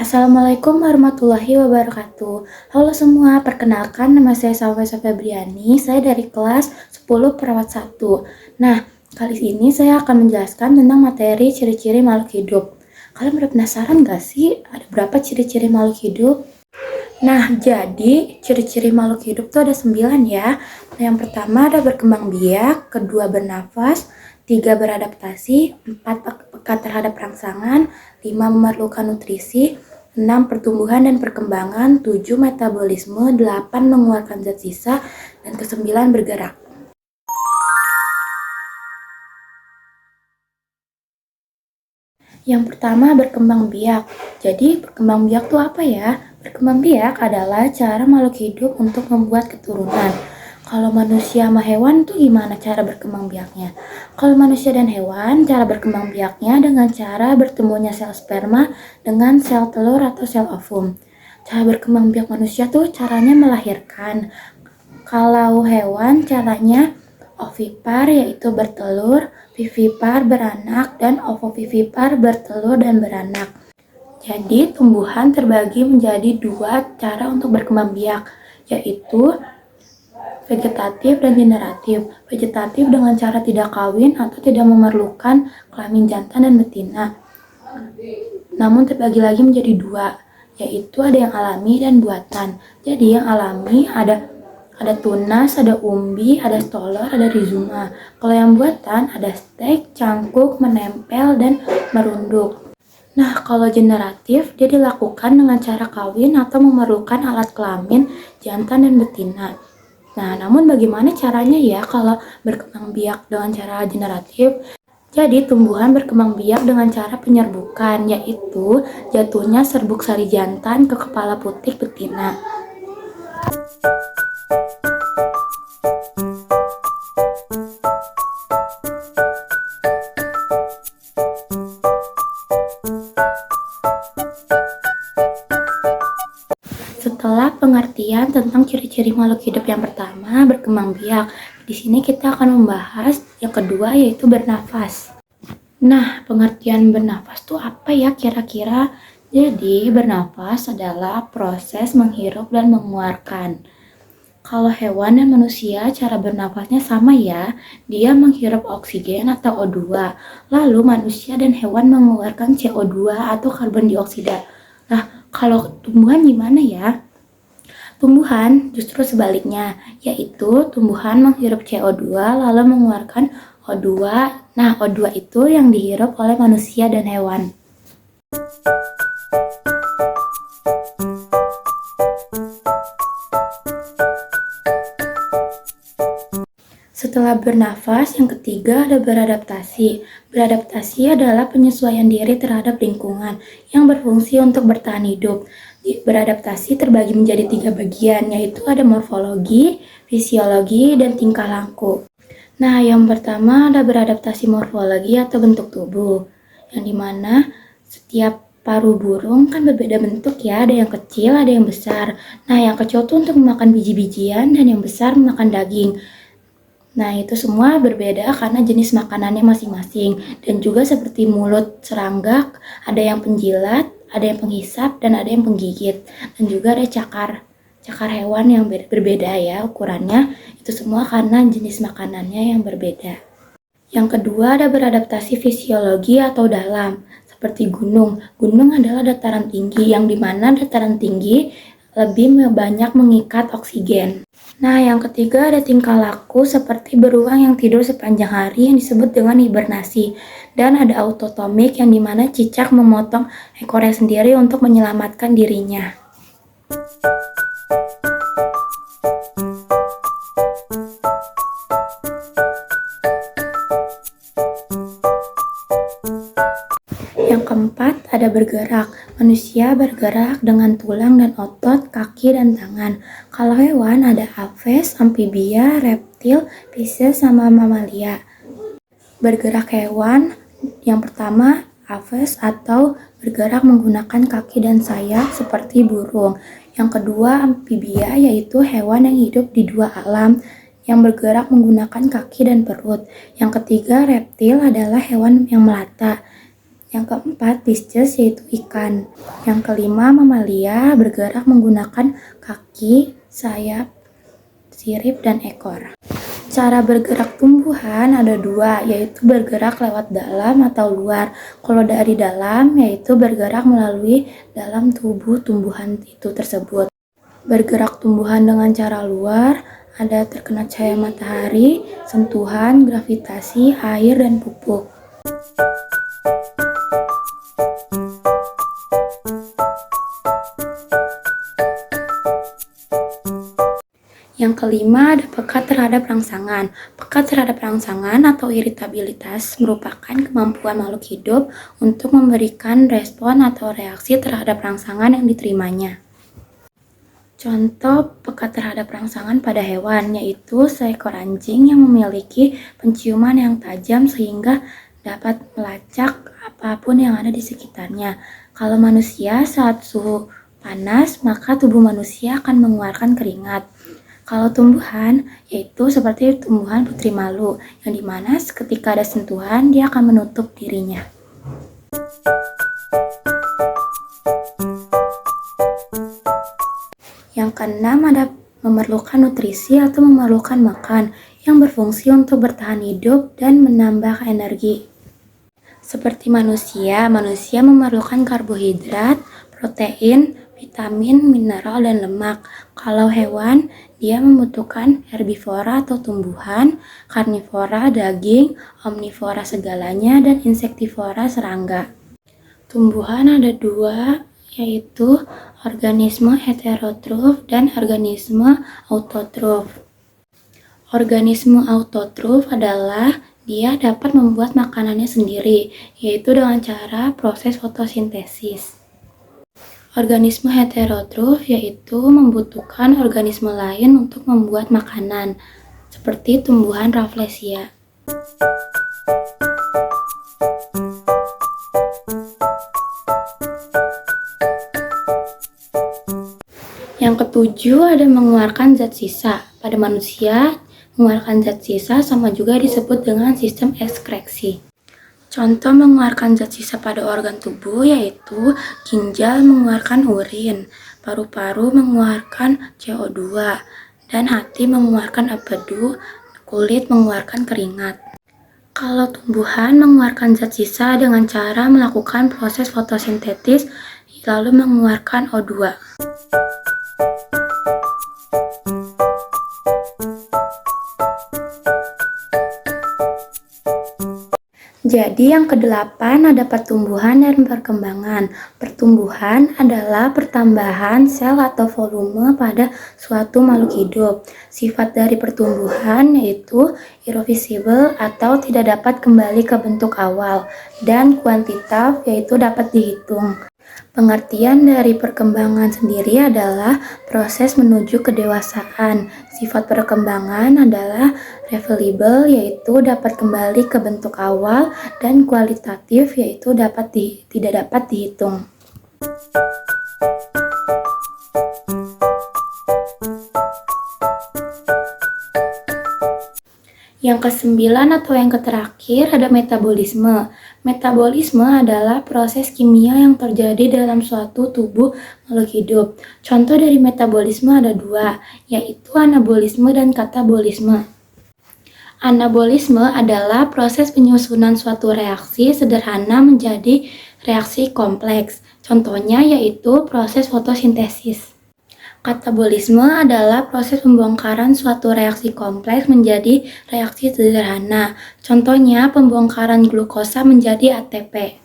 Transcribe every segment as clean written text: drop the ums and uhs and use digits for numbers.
Assalamualaikum warahmatullahi wabarakatuh. Halo semua, perkenalkan nama saya Salva Febriani. Saya dari kelas 10 Perawat 1. Nah, kali ini saya akan menjelaskan tentang materi ciri-ciri makhluk hidup. Kalian udah penasaran gak sih ada berapa ciri-ciri makhluk hidup? Nah, jadi ciri-ciri makhluk hidup tuh ada 9 ya. Yang pertama ada berkembang biak, kedua bernafas, 3 beradaptasi, 4 peka terhadap rangsangan, 5 memerlukan nutrisi, 6 pertumbuhan dan perkembangan, 7 metabolisme, 8 mengeluarkan zat sisa, dan ke-9 bergerak. Yang pertama berkembang biak. Jadi berkembang biak itu apa ya? Berkembang biak adalah cara makhluk hidup untuk membuat keturunan. Kalau manusia sama hewan tuh gimana cara berkembang biaknya? Kalau manusia dan hewan, cara berkembang biaknya dengan cara bertemunya sel sperma dengan sel telur atau sel ovum. Cara berkembang biak manusia tuh caranya melahirkan. Kalau hewan caranya ovipar yaitu bertelur, vivipar beranak, dan ovovivipar bertelur dan beranak. Jadi tumbuhan terbagi menjadi 2 cara untuk berkembang biak, yaitu vegetatif dan generatif. Vegetatif dengan cara tidak kawin atau tidak memerlukan kelamin jantan dan betina. Namun terbagi lagi menjadi 2, yaitu ada yang alami dan buatan. Jadi yang alami ada tunas, ada umbi, ada stolor, ada rhizoma. Kalau yang buatan ada stek, cangkuk, menempel, dan merunduk. Nah, kalau generatif, dia dilakukan dengan cara kawin atau memerlukan alat kelamin jantan dan betina. Nah, namun bagaimana caranya ya kalau berkembang biak dengan cara generatif? Jadi, tumbuhan berkembang biak dengan cara penyerbukan, yaitu jatuhnya serbuk sari jantan ke kepala putik betina. Setelah pengertian tentang ciri-ciri makhluk hidup yang pertama, berkembang biak, di sini kita akan membahas yang kedua yaitu bernafas. Nah, pengertian bernafas itu apa ya kira-kira? Jadi, bernafas adalah proses menghirup dan mengeluarkan. Kalau hewan dan manusia cara bernafasnya sama ya, dia menghirup oksigen atau O2, lalu manusia dan hewan mengeluarkan CO2 atau karbon dioksida. Nah, kalau tumbuhan gimana ya? Tumbuhan justru sebaliknya, yaitu tumbuhan menghirup CO2 lalu mengeluarkan O2. Nah, O2 itu yang dihirup oleh manusia dan hewan. Setelah bernafas, yang ketiga ada beradaptasi. Beradaptasi adalah penyesuaian diri terhadap lingkungan yang berfungsi untuk bertahan hidup. Beradaptasi terbagi menjadi 3 bagian, yaitu ada morfologi, fisiologi, dan tingkah laku. Nah, yang pertama ada beradaptasi morfologi atau bentuk tubuh, yang dimana setiap paruh burung kan berbeda bentuk ya, ada yang kecil, ada yang besar. Nah, yang kecil tuh untuk memakan biji-bijian dan yang besar memakan daging. Nah, itu semua berbeda karena jenis makanannya masing-masing. Dan juga seperti mulut serangga, ada yang penjilat, ada yang penghisap, dan ada yang penggigit. Dan juga ada cakar hewan yang berbeda ya ukurannya. Itu semua karena jenis makanannya yang berbeda. Yang kedua ada beradaptasi fisiologi atau dalam, seperti gunung. Gunung adalah dataran tinggi, yang dimana dataran tinggi lebih banyak mengikat oksigen. Nah, yang ketiga ada tingkah laku seperti beruang yang tidur sepanjang hari yang disebut dengan hibernasi. Dan ada autotomik yang dimana cicak memotong ekornya sendiri untuk menyelamatkan dirinya. Yang keempat ada bergerak. Manusia bergerak dengan tulang dan otot, kaki dan tangan. Kalau hewan ada aves, amfibia, reptil, pisces, sama mamalia. Bergerak hewan yang pertama aves atau bergerak menggunakan kaki dan sayap seperti burung. Yang kedua amfibia yaitu hewan yang hidup di 2 alam yang bergerak menggunakan kaki dan perut. Yang ketiga reptil adalah hewan yang melata. Yang keempat, Pisces, yaitu ikan. Yang kelima, mamalia, bergerak menggunakan kaki, sayap, sirip, dan ekor. Cara bergerak tumbuhan ada dua, yaitu bergerak lewat dalam atau luar. Kalau dari dalam, yaitu bergerak melalui dalam tubuh tumbuhan itu tersebut. Bergerak tumbuhan dengan cara luar, ada terkena cahaya matahari, sentuhan, gravitasi, air, dan pupuk. Yang kelima, ada pekat terhadap rangsangan. Pekat terhadap rangsangan atau iritabilitas merupakan kemampuan makhluk hidup untuk memberikan respon atau reaksi terhadap rangsangan yang diterimanya. Contoh pekat terhadap rangsangan pada hewan, yaitu seekor anjing yang memiliki penciuman yang tajam sehingga dapat melacak apapun yang ada di sekitarnya. Kalau manusia saat suhu panas, maka tubuh manusia akan mengeluarkan keringat. Kalau tumbuhan, yaitu seperti tumbuhan putri malu, yang dimana ketika ada sentuhan, dia akan menutup dirinya. Yang keenam, ada memerlukan nutrisi atau memerlukan makan, yang berfungsi untuk bertahan hidup dan menambah energi. Seperti manusia memerlukan karbohidrat, protein, vitamin, mineral, dan lemak. Kalau hewan, dia membutuhkan herbivora atau tumbuhan, karnivora daging, omnivora segalanya, dan insektivora serangga. Tumbuhan ada dua, yaitu organisme heterotrof dan organisme autotrof. Organisme autotrof adalah dia dapat membuat makanannya sendiri, yaitu dengan cara proses fotosintesis. Organisme heterotrof yaitu membutuhkan organisme lain untuk membuat makanan, seperti tumbuhan Rafflesia. Yang ketujuh, ada mengeluarkan zat sisa. Pada manusia, mengeluarkan zat sisa sama juga disebut dengan sistem ekskreksi. Contoh mengeluarkan zat sisa pada organ tubuh yaitu ginjal mengeluarkan urin, paru-paru mengeluarkan CO2, dan hati mengeluarkan empedu, kulit mengeluarkan keringat. Kalau tumbuhan mengeluarkan zat sisa dengan cara melakukan proses fotosintetis lalu mengeluarkan O2. Jadi yang kedelapan ada pertumbuhan dan perkembangan. Pertumbuhan adalah pertambahan sel atau volume pada suatu makhluk hidup. Sifat dari pertumbuhan yaitu irreversible atau tidak dapat kembali ke bentuk awal, dan kuantitatif yaitu dapat dihitung. Pengertian dari perkembangan sendiri adalah proses menuju kedewasaan. Sifat perkembangan adalah reversible yaitu dapat kembali ke bentuk awal, dan kualitatif yaitu tidak dapat dihitung. Yang kesembilan atau yang terakhir ada metabolisme. Metabolisme adalah proses kimia yang terjadi dalam suatu tubuh makhluk hidup. Contoh dari metabolisme ada dua, yaitu anabolisme dan katabolisme. Anabolisme adalah proses penyusunan suatu reaksi sederhana menjadi reaksi kompleks. Contohnya yaitu proses fotosintesis. Katabolisme adalah proses pembongkaran suatu reaksi kompleks menjadi reaksi sederhana. Contohnya pembongkaran glukosa menjadi ATP.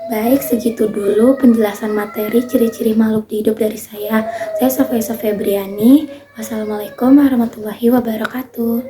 Baik, segitu dulu penjelasan materi ciri-ciri makhluk hidup dari saya. Saya Sofia Febriani. Wassalamualaikum warahmatullahi wabarakatuh.